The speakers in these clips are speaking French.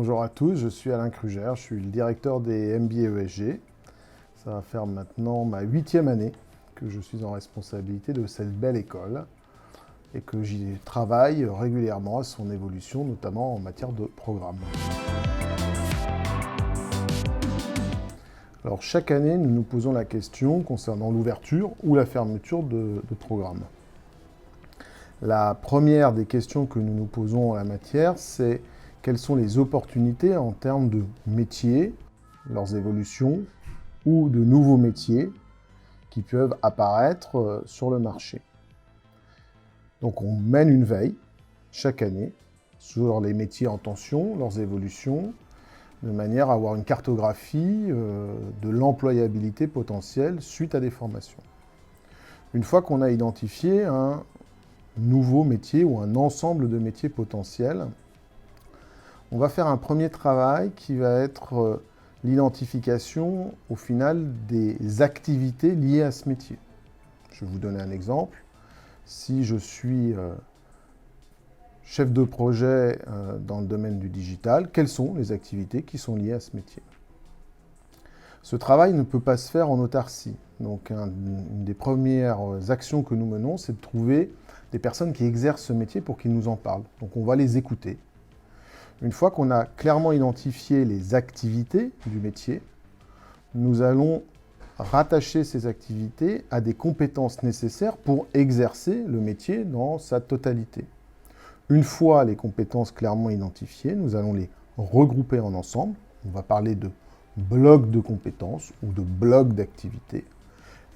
Bonjour à tous, je suis Alain Kruger, je suis le directeur des MBA ESG. Ça va faire maintenant ma 8e année que je suis en responsabilité de cette belle école et que j'y travaille régulièrement à son évolution, notamment en matière de programme. Alors chaque année, nous nous posons la question concernant l'ouverture ou la fermeture de programmes. La première des questions que nous nous posons en la matière, c'est quelles sont les opportunités en termes de métiers, leurs évolutions, ou de nouveaux métiers qui peuvent apparaître sur le marché. Donc on mène une veille chaque année sur les métiers en tension, leurs évolutions, de manière à avoir une cartographie de l'employabilité potentielle suite à des formations. Une fois qu'on a identifié un nouveau métier ou un ensemble de métiers potentiels, on va faire un premier travail qui va être l'identification, au final, des activités liées à ce métier. Je vais vous donner un exemple. Si je suis chef de projet dans le domaine du digital, quelles sont les activités qui sont liées à ce métier? Ce travail ne peut pas se faire en autarcie. Donc, une des premières actions que nous menons, c'est de trouver des personnes qui exercent ce métier pour qu'ils nous en parlent. Donc, on va les écouter. Une fois qu'on a clairement identifié les activités du métier, nous allons rattacher ces activités à des compétences nécessaires pour exercer le métier dans sa totalité. Une fois les compétences clairement identifiées, nous allons les regrouper en ensemble. On va parler de blocs de compétences ou de blocs d'activités.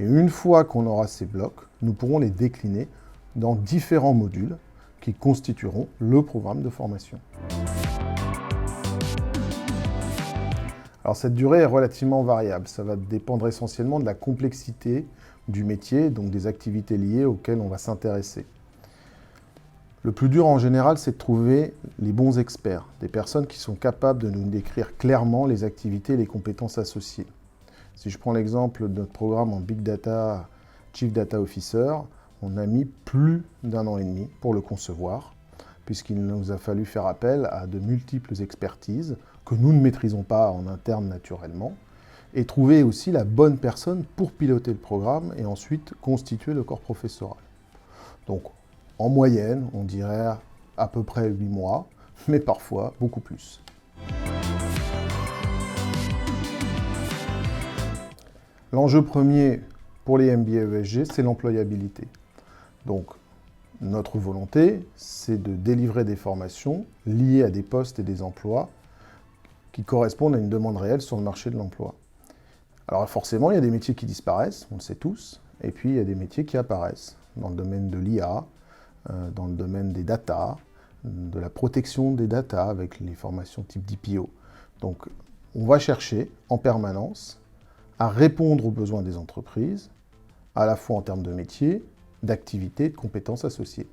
Et une fois qu'on aura ces blocs, nous pourrons les décliner dans différents modules qui constitueront le programme de formation. Alors cette durée est relativement variable, ça va dépendre essentiellement de la complexité du métier, donc des activités liées auxquelles on va s'intéresser. Le plus dur en général, c'est de trouver les bons experts, des personnes qui sont capables de nous décrire clairement les activités et les compétences associées. Si je prends l'exemple de notre programme en Big Data Chief Data Officer, on a mis plus d'1 an et demi pour le concevoir, puisqu'il nous a fallu faire appel à de multiples expertises que nous ne maîtrisons pas en interne naturellement, et trouver aussi la bonne personne pour piloter le programme et ensuite constituer le corps professoral. Donc, en moyenne, on dirait à peu près 8 mois, mais parfois beaucoup plus. L'enjeu premier pour les MBA ESG, c'est l'employabilité. Donc, notre volonté, c'est de délivrer des formations liées à des postes et des emplois qui correspondent à une demande réelle sur le marché de l'emploi. Alors forcément, il y a des métiers qui disparaissent, on le sait tous, et puis il y a des métiers qui apparaissent dans le domaine de l'IA, dans le domaine des data, de la protection des data avec les formations type DPO. Donc, on va chercher en permanence à répondre aux besoins des entreprises, à la fois en termes de métiers, d'activités et de compétences associées.